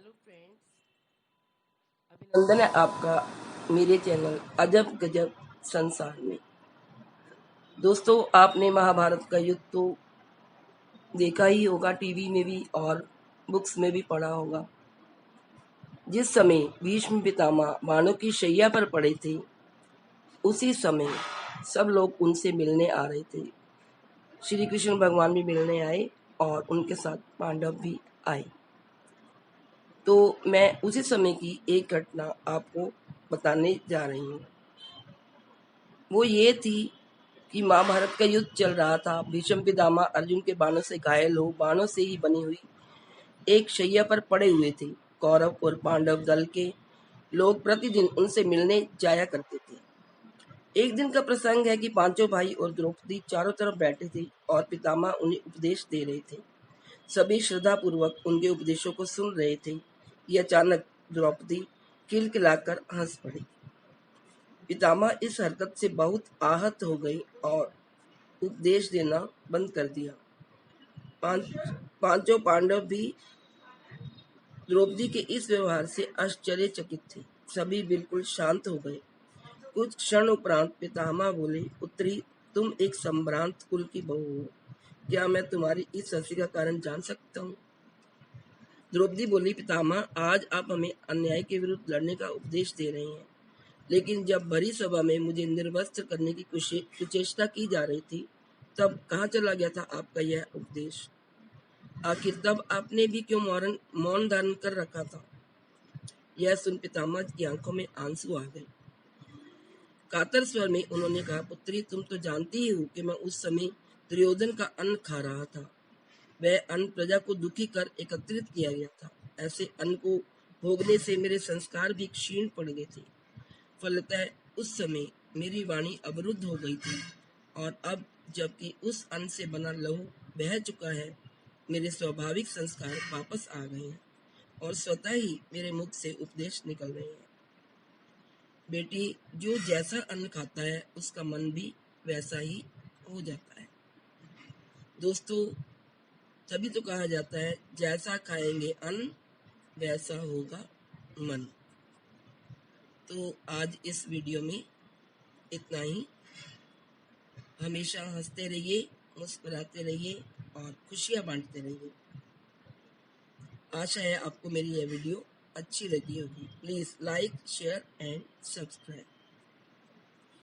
Hello friends, अभिनंदन है आपका मेरे चैनल अजब गजब संसार में। दोस्तों, आपने महाभारत का युद्ध तो देखा ही होगा, टीवी में भी और बुक्स में भी पढ़ा होगा। जिस समय भीष्म पितामह बाणों की शैया पर पड़े थे, उसी समय सब लोग उनसे मिलने आ रहे थे। श्री कृष्ण भगवान भी मिलने आए और उनके साथ पांडव भी आए। तो मैं उसी समय की एक घटना आपको बताने जा रही हूँ। वो ये थी कि महाभारत का युद्ध चल रहा था। भीष्म पितामह अर्जुन के बाणों से घायल हो बाणों से ही बनी हुई एक शैया पर पड़े हुए थे। कौरव और पांडव दल के लोग प्रतिदिन उनसे मिलने जाया करते थे। एक दिन का प्रसंग है कि पांचों भाई और द्रौपदी चारों तरफ बैठे थे और पितामह उन्हें उपदेश दे रहे थे। सभी श्रद्धा पूर्वक उनके उपदेशों को सुन रहे थे कि अचानक द्रौपदी किलकिलाकर हंस पड़ी। पितामह इस हरकत से बहुत आहत हो गई और उपदेश देना बंद कर दिया। पांचों पांडव भी द्रौपदी के इस व्यवहार से आश्चर्यचकित थे। सभी बिल्कुल शांत हो गए। कुछ क्षण उपरांत पितामह बोले, पुत्री, तुम एक संभ्रांत कुल की बहू हो। क्या मैं तुम्हारी इस हंसी का कारण जान सकता हूँ? द्रौपदी बोली, पितामह, आज आप हमें अन्याय के विरुद्ध लड़ने का उपदेश दे रहे हैं, लेकिन जब भरी सभा में मुझे निर्वस्त्र करने की कुचेष्टा की जा रही थी, तब कहाँ चला गया था आपका यह उपदेश? आखिर तब आपने भी क्यों मौन धारण कर रखा था? यह सुन पितामह की आंखों में आंसू आ गए। कातर स्वर में उन्होंने कहा, पुत्री, तुम तो जानती ही हो कि मैं उस समय दुर्योधन का अन्न खा रहा था। वह अन्न प्रजा को दुखी कर एकत्रित किया गया था। ऐसे अन्न को भोगने से मेरे संस्कार भी क्षीण पड़ गए थे। फलतः उस समय मेरी वाणी अवरुद्ध हो गई थी, और अब जबकि उस अन्न से बना लहू बह चुका है, मेरे स्वाभाविक संस्कार वापस आ गए हैं और स्वतः ही मेरे मुख से उपदेश निकल रहे हैं। बेटी, जो जैसा अन्न खाता है उसका मन भी वैसा ही हो जाता है। दोस्तों, तभी तो कहा जाता है, जैसा खाएंगे अन्न वैसा होगा मन। तो आज इस वीडियो में इतना ही। हमेशा हंसते रहिए, मुस्कुराते रहिए और खुशियाँ बांटते रहिए। आशा है आपको मेरी यह वीडियो अच्छी लगी होगी। Please like, share and subscribe.